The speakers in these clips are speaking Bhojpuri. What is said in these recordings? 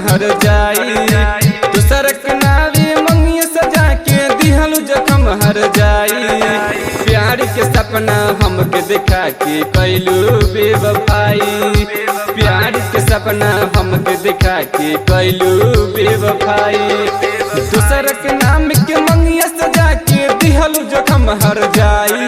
हर जाई। दूसर के नावे मंगिया सजा के दिहलू जखम हर जाई। प्यार के सपना हमके दिखा के कैलू बेवफाई। प्यार के सपना हमके दिखा के कैलू बेवफाई। दूसर के नाम के मंगिया सजा के दिहलू जखम हर जाई।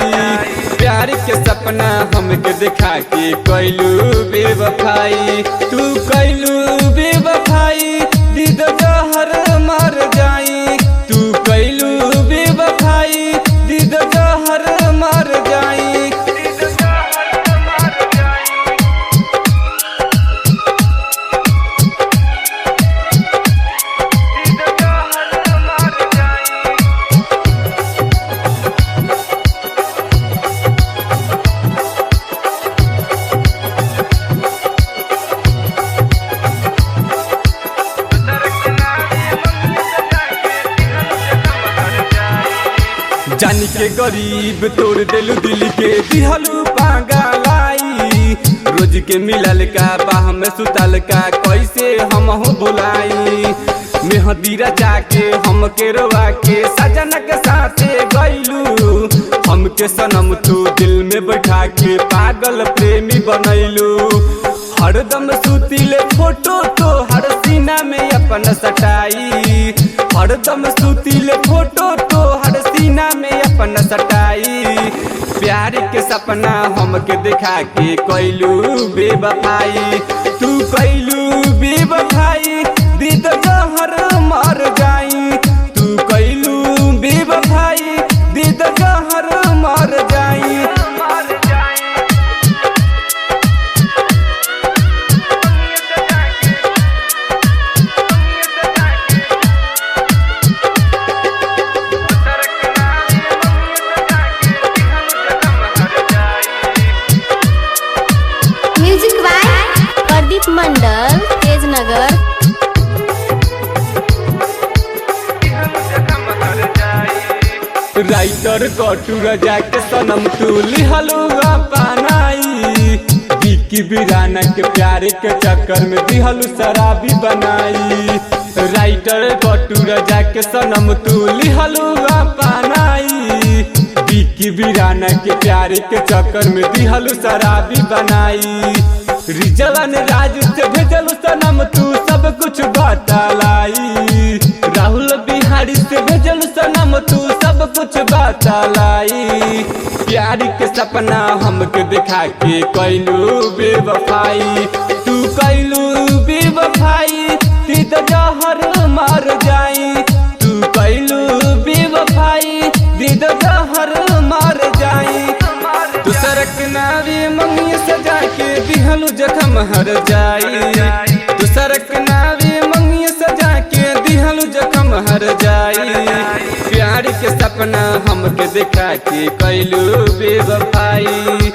प्यार के सपना हमके दिखा के कैलू बेवफाई। तू कैलू बेवफाई दीद जहर मर जाई। तू कैलू बेवफाई दीद जहर मर जाई। जानी के गरीब तोड़ दिलू दिल के दिहलू पागलाई। रोज के मिलल का बाह में सुतल का कैसे हम हो बुलाई। मेहंदी रचा के हमके रोवा के सजन के साथे गईलू। हमके सनम तू दिल में बैठा के पागल प्रेमी बनैलू। हरदम सुतीले फोटो तो हर सीना में अपन सटाई। हरदम सुतीले फोटो तो हर सीना में अपन सटाई। प्यार के सपना हमके दिखा के कैलू बेवफाई। तू कैलू बेवफाई दीद जहर मर जाई। तू कैलू बेवफाई दीद जहर मर जाई। Music by Pradeep Mandal Tejnagar. Writer कटू रजा के सनम तू लिहलू अपनाई। बिकी बिराना के प्यार के चक्कर में दिहलू शराबी बनाई। राइटर कटू रजा के सनम तू लिहलू अपनाई। बिकी बिराना के प्यार के चक्कर में दिहलू शराबी बनाई। रिजवन राजू से भेजलू सनम तू सब कुछ बतलाई। राहुल बिहारी से भेजलू सनम तू सब कुछ बतलाई। प्यार के सपना हमके दिखा के कैलू बेवफाई। तू कैलू बेवफाई दीद जहर मर जाई। तू कैलू बेवफाई दीद जहर मर जाई। दूसर के नावे मंगिया सजा के दिहलू जखम हर जाई। दूसर के नावे मंगिया सजा के दिहलू जखम हर जाई। प्यार के सपना हमके दिखा के कैलू बेवफाई।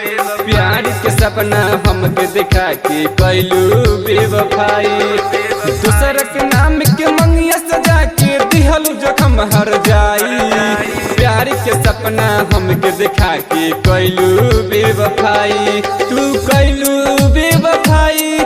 प्यार के सपना हमके दिखा के कैलू बेवफाई। दूसर के नाम के मंगिया सजा के दिहलू जखम हर जाई। प्यार के सपना हमके दिखा के कैलू बेवफाई। तू कैलू बेवफाई